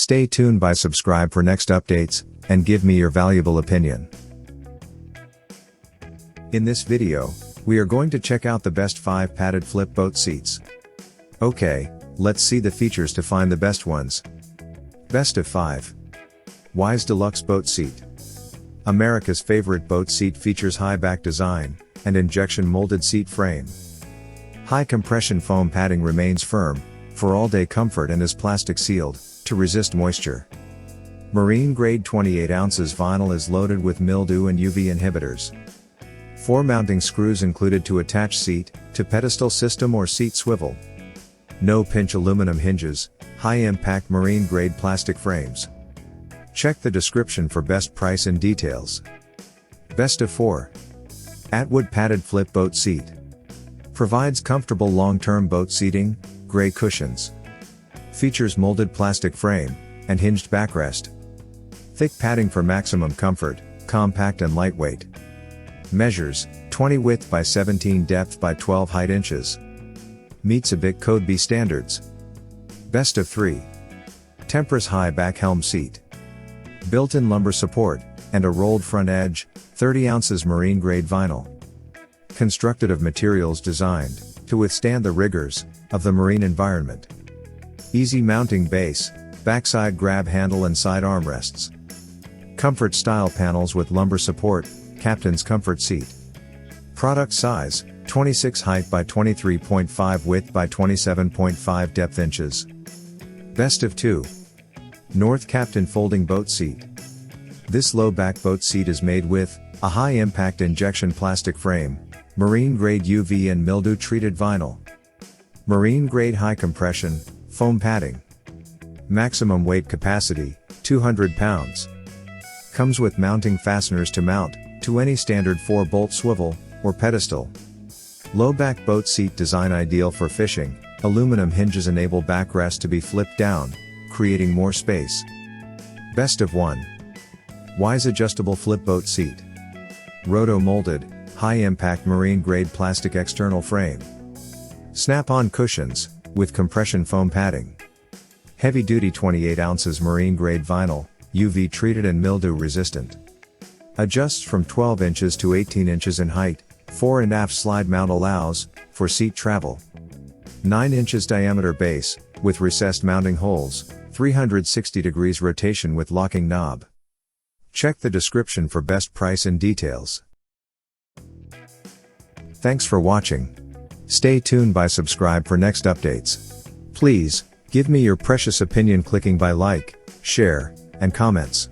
Stay tuned by subscribe for next updates, and give me your valuable opinion. In this video, we are going to check out the best 5 padded flip boat seats. Okay, let's see the features to find the best ones. Best of 5. Wise Deluxe Boat Seat. America's favorite boat seat features high back design, and injection molded seat frame. High compression foam padding remains firm, for all-day comfort and is plastic sealed, to resist moisture. Marine grade 28 ounces vinyl is loaded with mildew and UV inhibitors. 4 mounting screws included to attach seat, to pedestal system or seat swivel. No pinch aluminum hinges, high impact marine grade plastic frames. Check the description for best price and details. Best of 4. ATTWOOD Padded Flip Boat Seat. Provides comfortable long-term boat seating, gray cushions. Features molded plastic frame, and hinged backrest. Thick padding for maximum comfort, compact and lightweight. Measures, 20 width by 17 depth by 12 height inches. Meets ABIC Code B standards. Best of 3. TEMPRESS High Back HELM Seat. Built-in lumbar support, and a rolled front edge, 30 ounces marine grade vinyl. Constructed of materials designed to withstand the rigors of the marine environment. Easy mounting base, backside grab handle and side armrests. Comfort style panels with lumbar support, captain's comfort seat. Product size, 26 height by 23.5 width by 27.5 depth inches. Best of 2. North Captain Folding Boat Seat. This low back boat seat is made with a high impact injection plastic frame, marine grade UV and mildew treated vinyl. Marine grade high compression, foam padding. Maximum weight capacity, 200 pounds. Comes with mounting fasteners to mount to any standard 4-bolt swivel or pedestal. Low back boat seat design ideal for fishing. Aluminum hinges enable backrest to be flipped down, creating more space. Best of 1. Wise Adjustable Flip Boat Seat. Roto molded, high impact marine grade plastic external frame. Snap-on cushions, with compression foam padding. Heavy duty 28 ounces marine grade vinyl, UV treated and mildew resistant. Adjusts from 12 inches to 18 inches in height, fore and aft slide mount allows for seat travel. 9 inches diameter base, with recessed mounting holes, 360 degrees rotation with locking knob. Check the description for best price and details. Thanks for watching. Stay tuned by subscribe for next updates. Please, give me your precious opinion clicking by like, share, and comments.